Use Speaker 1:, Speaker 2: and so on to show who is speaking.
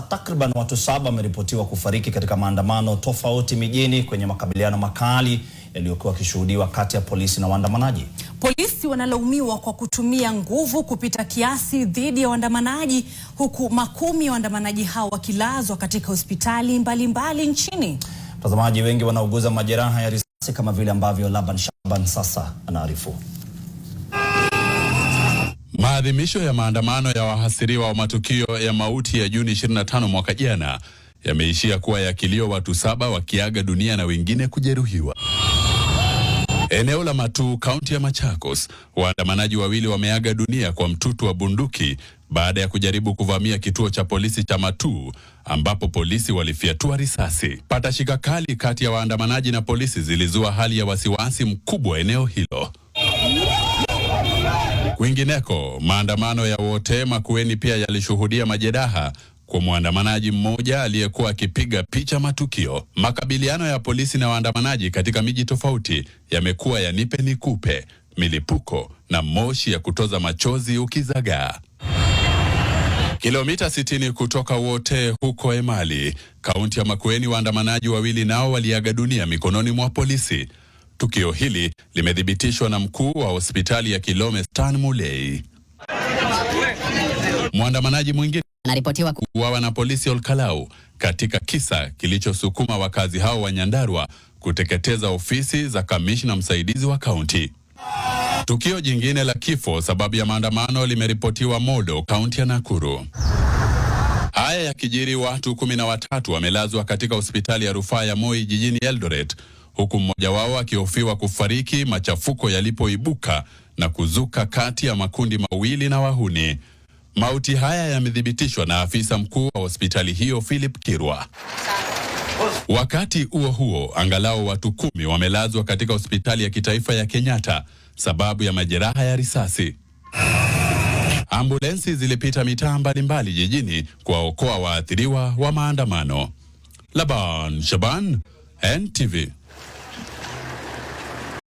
Speaker 1: Takriban watu 7 wameripotiwa kufariki katika maandamano tofauti mijini kwenye makabiliano makali yaliyokuwa yakishuhudiwa kati ya polisi na waandamanaji.
Speaker 2: Polisi wanalaumiwa kwa kutumia nguvu kupita kiasi dhidi ya waandamanaji, huku makumi ya waandamanaji hao wakilazwa katika hospitali mbalimbali nchini.
Speaker 1: Watazamaji wengi wanauguza majeraha ya risasi kama vile ambavyo Laban Shaban sasa anaarifu.
Speaker 3: Maadhimisho ya maandamano ya wahasiriwa wa matukio ya mauti ya Juni 25 mwaka jana yameishia kuwa ya kilio, watu 7 wakiaga dunia na wengine kujeruhiwa. Eneo la Matuu, kaunti ya Machakos, waandamanaji 2 wameaga dunia kwa mtutu wa bunduki baada ya kujaribu kuvamia kituo cha polisi cha Matuu, ambapo polisi walifyatua risasi. Patashika kali kati ya waandamanaji na polisi zilizua hali ya wasiwasi mkubwa eneo hilo. Kwingineko, maandamano ya wote Makueni pia yalishuhudia majeraha kwa mwandamanaji mmoja aliyekuwa akipiga picha matukio. Makabiliano ya polisi na waandamanaji katika miji tofauti yamekuwa ya nipe nikupe, milipuko na moshi ya kutoza machozi ukizagaa. Kilomita 60 kutoka wote huko Emali, kaunti ya Makueni, waandamanaji 2 nao waliaga dunia mikononi mwa polisi. Tukio hili limethibitishwa na mkuu wa hospitali ya Kilome, Stan Mulei. Mwandamanaji mwingine
Speaker 4: anaripotiwa
Speaker 3: kuuawa na polisi Olkalau katika kisa kilichosukuma wakazi hao wa Nyandarua kuteketeza ofisi za kamishna msaidizi wa kaunti. Tukio jingine la kifo sababu ya maandamano limeripotiwa Modo, kaunti ya Nakuru. Haya yakijiri, watu 13 wamelazwa katika hospitali ya rufaa ya Moi jijini Eldoret, huku mmoja wao akihofiwa kufariki machafuko yalipoibuka na kuzuka kati ya makundi mawili na wahuni. Mauti haya yamethibitishwa na afisa mkuu wa hospitali hiyo, Philip Kirwa. Wakati huo huo, angalau watu 10 wamelazwa katika hospitali ya kitaifa ya Kenyatta sababu ya majeraha ya risasi. Ambulensi zilipita mitaa mbalimbali jijini kuwaokoa waathiriwa wa maandamano. Laban Shaban, NTV.